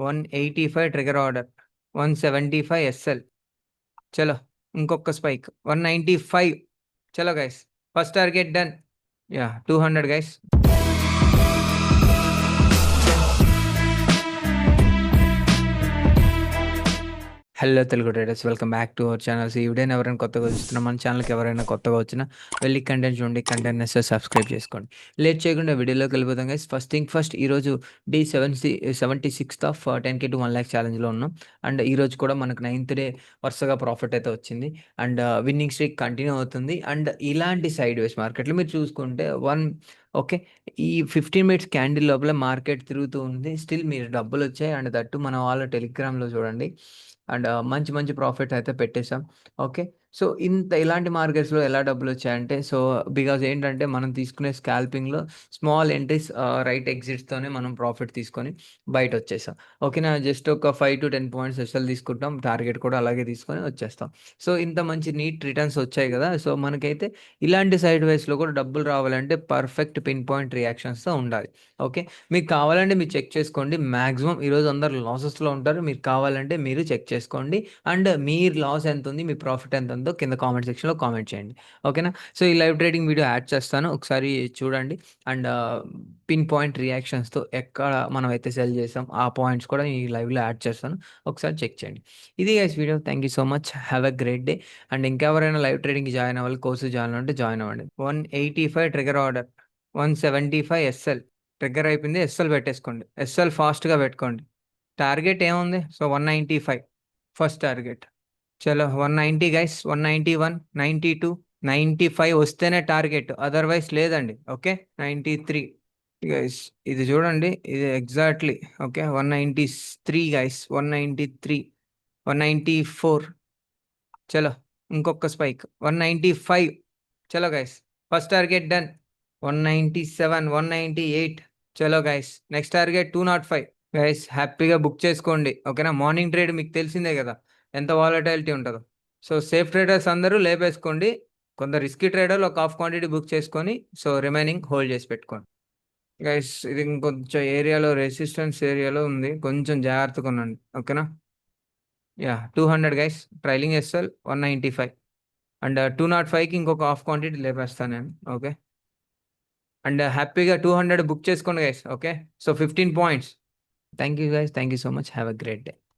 185 trigger order, 175 SL. చలో ఇంకొక spike 195. చలో guys, first target done. 200 guys. Hello Telugu traders, welcome back to our channels. ఈ వీడియోని ఎవరైనా కొత్తగా చూస్తున్నా, మన ఛానల్కి ఎవరైనా కొత్తగా వచ్చినా వెళ్ళి కంటెంట్ చూడండి, కంటెంట్ నెక్స్ట్ సబ్స్క్రైబ్ చేసుకోండి. లేట్ చేయకుండా వీడియోలోకి వెళ్ళిపోతాం గైస్. ఫస్ట్ థింగ్ ఫస్ట్, ఈరోజు day 76th of 10K to 1 lakh ఛాలెంజ్లో ఉన్నాం. అండ్ ఈరోజు కూడా మనకు 9th డే వరుసగా ప్రాఫిట్ అయితే వచ్చింది. అండ్ విన్నింగ్ స్ట్రీక్ కంటిన్యూ అవుతుంది. అండ్ ఇలాంటి సైడ్ వేస్ మార్కెట్లో మీరు చూసుకుంటే ఓకే, ఈ 15 మినిట్స్ క్యాండిల్ లోపల మార్కెట్ తిరుగుతూ ఉంది. స్టిల్ మీరు డబ్బులు వచ్చాయి. అండ్ దట్టు మన వాళ్ళ టెలిగ్రామ్లో చూడండి. అండ్ మంచి మంచి ప్రాఫిట్ అయితే పెట్టేసాం. ఓకే, సో ఇలాంటి మార్కెట్స్లో ఎలా డబ్బులు వచ్చాయంటే, సో బికాజ్ ఏంటంటే మనం తీసుకునే స్కాల్పింగ్లో స్మాల్ ఎంట్రీస్, రైట్ ఎగ్జిట్స్తోనే మనం ప్రాఫిట్ తీసుకొని బయట వచ్చేసాం. ఓకేనా, జస్ట్ ఒక 5 to 10 పాయింట్స్ ఎస్ఎల్ తీసుకుంటాం, టార్గెట్ కూడా అలాగే తీసుకొని వచ్చేస్తాం. సో ఇంత మంచి నీట్ రిటర్న్స్ వచ్చాయి కదా. సో మనకైతే ఇలాంటి సైడ్ వేస్లో కూడా డబ్బులు రావాలంటే పర్ఫెక్ట్ పిన్ పాయింట్ రియాక్షన్స్తో ఉండాలి. ఓకే, మీకు కావాలంటే మీరు చెక్ చేసుకోండి. మ్యాక్సిమం ఈరోజు అందరు లాసెస్లో ఉంటారు. మీకు కావాలంటే మీరు చెక్ చేసుకోండి. అండ్ మీరు లాస్ ఎంత ఉంది, మీ ప్రాఫిట్ ఎంత ఉందో కింద కామెంట్ సెక్షన్లో కామెంట్ చేయండి. ఓకేనా, సో ఈ లైవ్ ట్రేడింగ్ వీడియో యాడ్ చేస్తాను, ఒకసారి చూడండి. అండ్ పిన్ పాయింట్ రియాక్షన్స్తో ఎక్కడ మనం అయితే సెల్ చేసాం ఆ పాయింట్స్ కూడా ఈ లైవ్లో యాడ్ చేస్తాను, ఒకసారి చెక్ చేయండి. ఇది guys video. Thank you so much, have a great day. And ఇంకెవరైనా లైవ్ ట్రేడింగ్కి జాయిన్ అవ్వాలి, కోర్సు జాయిన్ అవ్వండి, జాయిన్ అవ్వండి. 185 ట్రిగర్ ఆర్డర్, 175 ఎస్ఎల్. ట్రిగ్గర్ అయిపోయింది, ఎస్ఎల్ పెట్టేసుకోండి. ఎస్ఎల్ ఫాస్ట్గా పెట్టుకోండి. టార్గెట్ ఏముంది? So 195 first target. చలో 190 గైస్, 191, 92, 95 వస్తేనే టార్గెట్, అదర్వైజ్ లేదండి. Okay, 93 guys. ఇది చూడండి, ఇది ఎగ్జాక్ట్లీ ఓకే. 193 గైస్, 193, 194. చలో ఇంకొక స్పైక్ 195. చలో గైస్, ఫస్ట్ టార్గెట్ డన్. 197, 198. చలో గైస్, నెక్స్ట్ టార్గెట్ 205. గైస్ హ్యాపీగా బుక్ చేసుకోండి. ఓకేనా, మార్నింగ్ ట్రేడ్ మీకు తెలిసిందే కదా ఎంత వాలటాలిటీ ఉంటుందో. సో సేఫ్ ట్రేడర్స్ అందరూ లేపేసుకోండి. కొందరు రిస్కీ ట్రేడర్లు ఒక హాఫ్ క్వాంటిటీ బుక్ చేసుకొని సో రిమైనింగ్ హోల్డ్ చేసి పెట్టుకోండి. గైస్ ఇది ఇంకొంచెం ఏరియాలో రెసిస్టెన్స్ ఏరియాలో ఉంది, కొంచెం జాగ్రత్తగా ఉండండి. ఓకేనా, 200 గైస్. Trailing SL 195. అండ్ 205కి ఇంకొక హాఫ్ క్వాంటిటీ లేపేస్తాను నేను. ఓకే, అండ్ హ్యాపీగా 200 బుక్ చేసుకోండి guys. Okay, so 15 points. Thank you guys, thank you so much, have a great day.